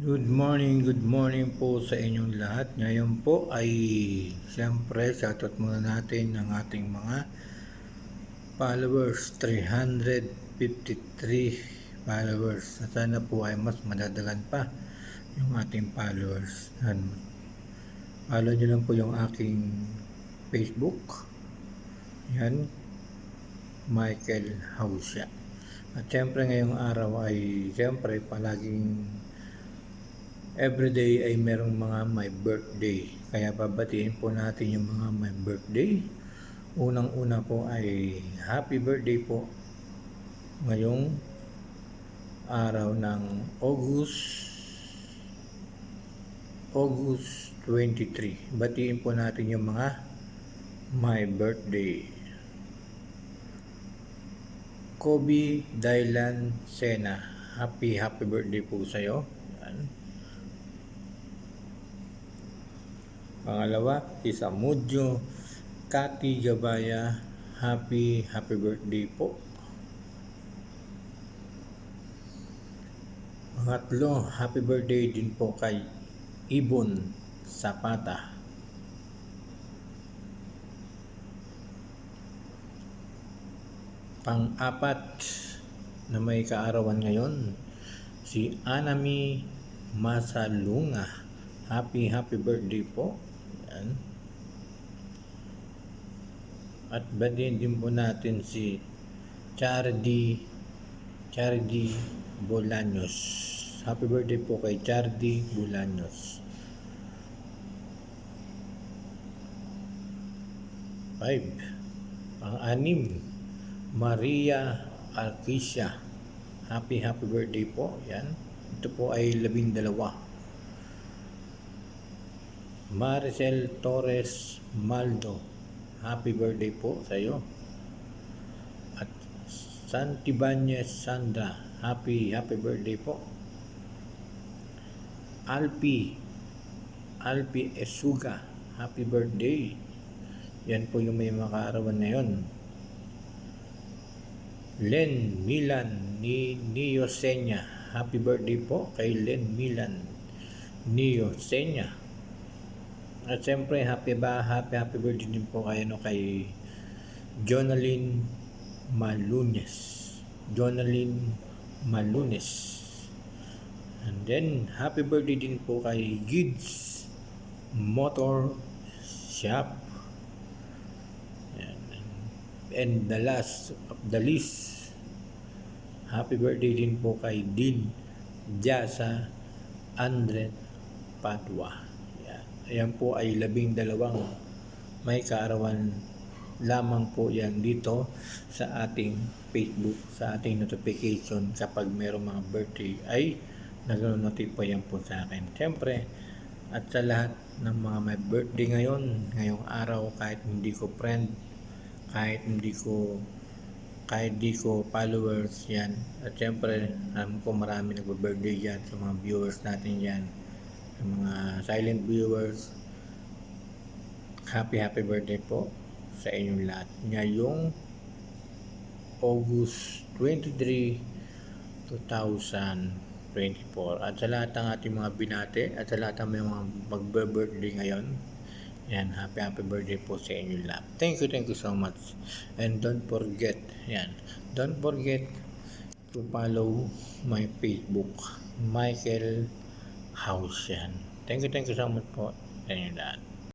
Good morning po sa inyong lahat. Ngayon po ay siyempre shoutout muna natin ng ating mga followers, 353 followers. Sana po ay mas madadagan pa yung ating followers. Follow nyo lang po yung aking Facebook. Yan, Michael Hausya. At siyempre ngayong araw ay siyempre palaging everyday ay merong mga may birthday. Kaya babatiin po natin yung mga may birthday. Unang-una po ay happy birthday po ngayong araw ng August 23. Batiin po natin yung mga may birthday. Kobe Dylan Sena, happy birthday po sa'yo. Yan. Pangalawa, Isamudyo Kati Gabaya, happy birthday po. Pangatlo, happy birthday din po kay Ibon Zapata. Pang-apat na may kaarawan ngayon, si Anami Masalunga, happy birthday po. Yan. At batiin din po natin si Chardy Bolaños. Happy birthday po kay Chardy Bolaños. 5. Pang-anim, Maria Alquicia, happy birthday po. Yan. Ito po ay 12. Maricel Torres Maldo, happy birthday po sa iyo. At Santibanyes Sandra, happy birthday po. Alpi Esuga, happy birthday. Yan po yung may makaarawan na yun. Len Milan Niosenya, happy birthday po kay Len Milan Niosenya. At siyempre happy birthday din po kay Jonalyn Malunes. And then happy birthday din po kay Gids Motor Shop. And the last of the list, happy birthday din po kay Din Jasa Andre Padua. Ayan po ay 12 may kaarawan lamang po yan dito sa ating Facebook, sa ating notification. Kapag mayroong mga birthday ay nag-notify yan po sa akin. Siyempre, at sa lahat ng mga may birthday ngayong araw, kahit hindi ko friend, kahit di ko followers yan. At syempre, alam ko marami nagbe-birthday yan sa mga viewers natin yan, sa mga silent viewers. Happy birthday po sa inyong lahat ngayong August 23, 2024. At sa lahat ng ating mga binate at sa lahat ng mga magbe-birthday ngayon, yan, happy birthday po sa inyo lahat. Thank you so much. And don't forget to follow my Facebook, Michael Hausyan. Thank you so much po sa inyo lahat.